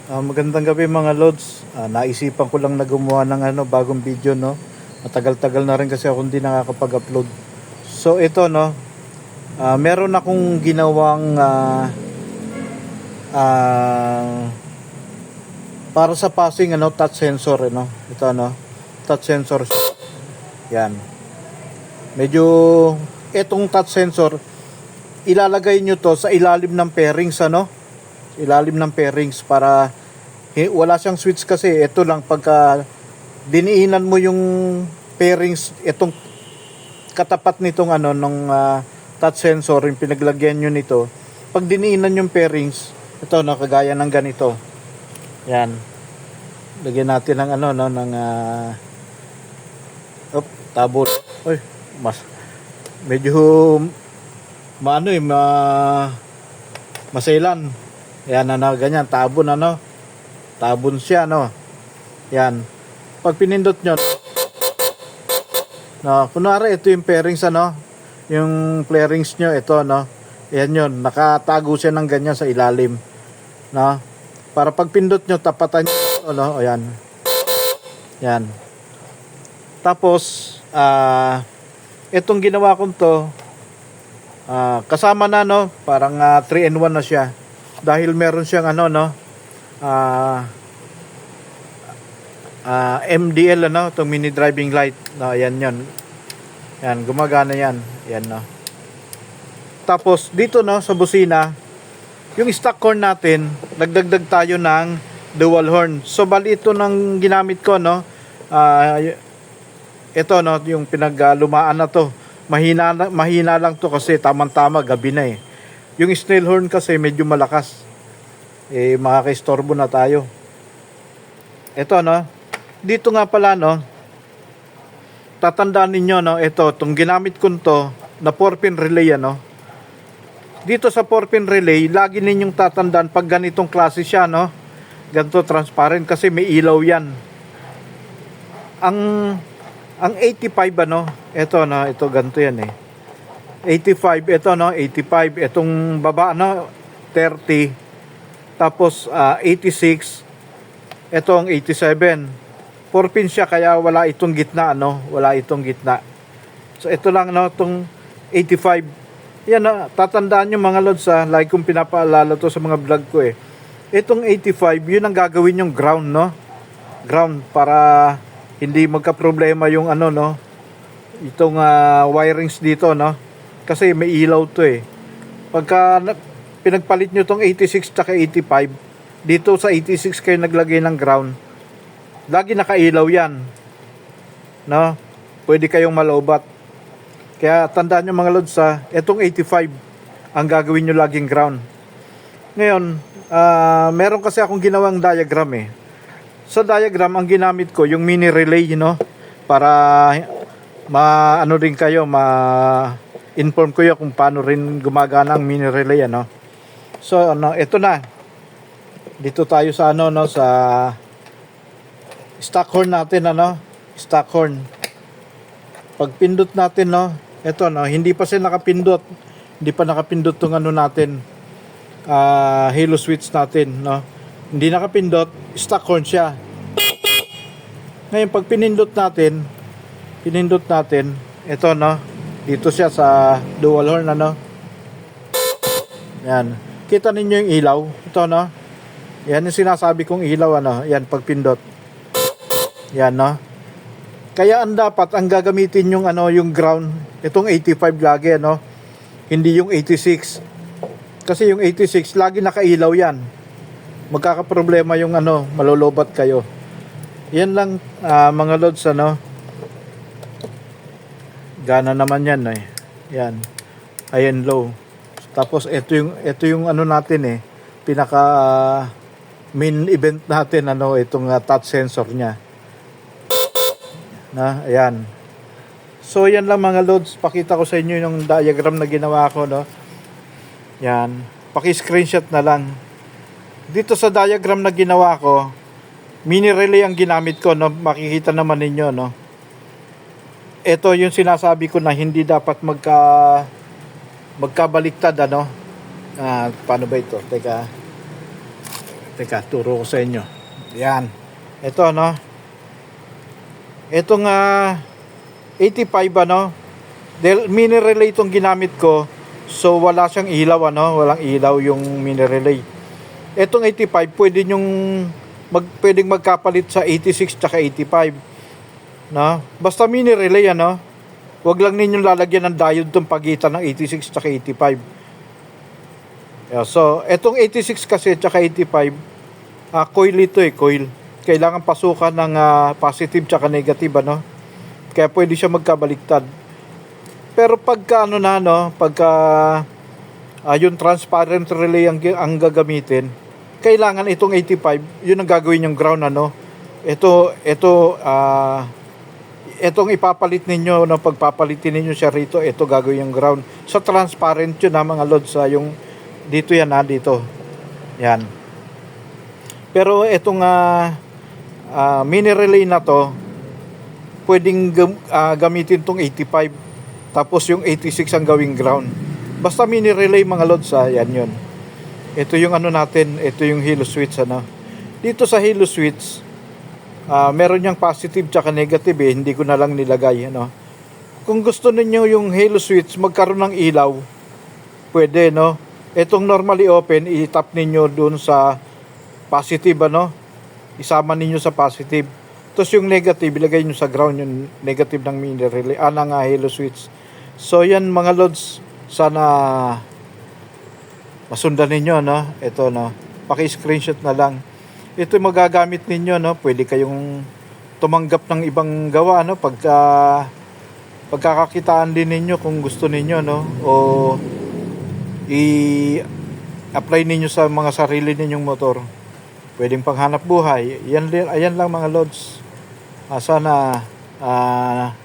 Magandang gabi mga lods. Naisipan ko lang na gumawa ng bagong video, no. Matagal-tagal na rin kasi ako hindi nakakapag-upload. So ito, no. Meron akong ginawang para sa passing touch sensor, Ito touch sensor. Yan. Medyo itong touch sensor ilalagay nyo to sa ilalim ng pairings, ilalim ng pairings para wala siyang switch kasi ito lang pagka diniinan mo yung pairings, itong katapat nitong touch sensor, yung pinaglagyan nyo nito, pag diniinan yung pairings, ito kagaya ng ganito. Yan. Lagyan natin ng tabot. Oy, medyo masailan. Yan ganyan, tabon siya, yan. Pag pinindot nyo, kunwari ito yung pairings, yung pairings nyo, ito, yan yun, nakatago siya ng ganyan sa ilalim, para pag pindot nyo, tapatan nyo, yan. Yan. Tapos itong ginawa kong to, kasama na, parang 3-in-1 na siya. Dahil meron siyang MDL, itong mini driving light. Yan yun. Yan, gumagana yan. Yan, Tapos, dito, sa busina, yung stock horn natin, nagdagdag tayo ng dual horn. So, bali ito ng ginamit ko, ito, yung pinaglumaan na to. Mahina lang to kasi tamang-tama, gabi na eh. Yung snail horn kasi medyo malakas. Makaka-istorbo na tayo. Ito, dito nga pala, tatandaan ninyo, ito, itong ginamit ko to, na 4-pin relay, Dito sa 4-pin relay, lagi ninyong tatandaan pag ganitong klase siya, ganito transparent kasi may ilaw yan. Ang 85, ito ganito yan eh. 85, ito 85, itong baba 30, tapos 86, itong 87. 4-pin siya kaya wala itong gitna, wala itong gitna. So ito lang itong 85. Yan, tatandaan nyo mga lods, like kung pinapaalala to sa mga vlog ko eh. Itong 85, yun ang gagawin yung ground, ground para hindi magka-problema yung itong wirings dito, kasi may ilaw to eh. Pagka pinagpalit nyo tong 86 tsaka 85, dito sa 86 kayo naglagay ng ground, lagi nakailaw yan, pwede kayong malobat. Kaya tandaan nyo mga lods, itong 85 ang gagawin nyo laging ground. Ngayon, meron kasi akong ginawang diagram eh. Sa diagram ang ginamit ko yung mini relay, para rin kayo, inform ko kung paano rin gumagana ang mini relay, So ito na. Dito tayo sa sa stock horn natin, stock horn. Pag pindot natin, ito hindi pa siya nakapindot. Hindi pa nakapindot tong natin. Halo switch natin, Hindi nakapindot, stock horn siya. Ngayon pag pinindot natin, ito dito siya sa dual horn, Yan. Kita ninyo yung ilaw, ito Yan yung sinasabi kong ilaw, Yan pag pindot. Yan, Kaya dapat ang gagamitin yung yung ground, itong 85 lagi, Hindi yung 86. Kasi yung 86 lagi nakailaw yan. Magkakaproblema yung malolobat kayo. Yan lang mga lods, gana naman yan eh. Yan. High and low. Tapos ito yung natin eh. Pinaka main event natin itong touch sensor niya. Ayan. So yan lang mga lods, pakita ko sa inyo yung diagram na ginawa ko, Yan. Paki-screenshot na lang. Dito sa diagram na ginawa ko, mini relay ang ginamit ko, makikita naman ninyo, Ito yung sinasabi ko na hindi dapat magkabaliktad, paano ba ito? Teka. Teka, turo ko sa inyo. Yan. Ito, no? Itong 85, ano? Dahil mini relay itong ginamit ko, so wala siyang ilaw, ano? Walang ilaw yung mini relay. Itong 85, pwedeng magkapalit sa 86 tsaka 85. No? Basta mini relay, ano? Huwag lang ninyong lalagyan ng diode itong pagitan ng 86 tsaka 85. Yeah, so, itong 86 kasi tsaka 85, coil ito coil. Kailangan pasukan ng positive tsaka negative, ano? Kaya pwede siya magkabaliktad. Pero pagka pagka yung transparent relay ang gagamitin, kailangan itong 85, yun ang gagawin yung ground, ano? Itong ipapalit ninyo, pagpapalitin ninyo siya rito, ito gagawin yung ground. Sa transparent yun mga lods, yung dito yan dito. Yan. Pero itong mini relay na to, pwedeng gamitin tong 85. Tapos yung 86 ang gawing ground. Basta mini relay mga lods, yan yun. Ito yung natin, ito yung halo switch, ano. Dito sa halo switch, meron yung positive tsaka negative, hindi ko na lang nilagay, ano. Kung gusto niyo yung halo switch magkaroon ng ilaw, pwede, no. Itong normally open, i-tap ninyo dun sa positive, ano. Isama ninyo sa positive. Tapos yung negative, ilagay nyo sa ground yung negative ng mini relay, ng halo switch. So yan mga lods, sana masundan ninyo, no. Ito, no. Paki-screenshot na lang. Ito magagamit ninyo, no. Pwede kayong tumanggap ng ibang gawa, no. Pagkakakitaan din ninyo kung gusto ninyo, no. O i-apply ninyo sa mga sarili ninyong motor. Pwedeng panghanap buhay. Ayan lang mga lods. Sana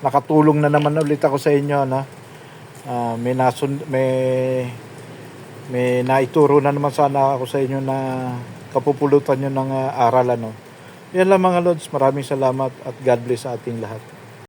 nakatulong na naman ulit ako sa inyo, no. May naituro na naman sana ako sa inyo na kapupulutan nyo ng aral, ano. Yan lang mga lods. Maraming salamat at God bless sa ating lahat.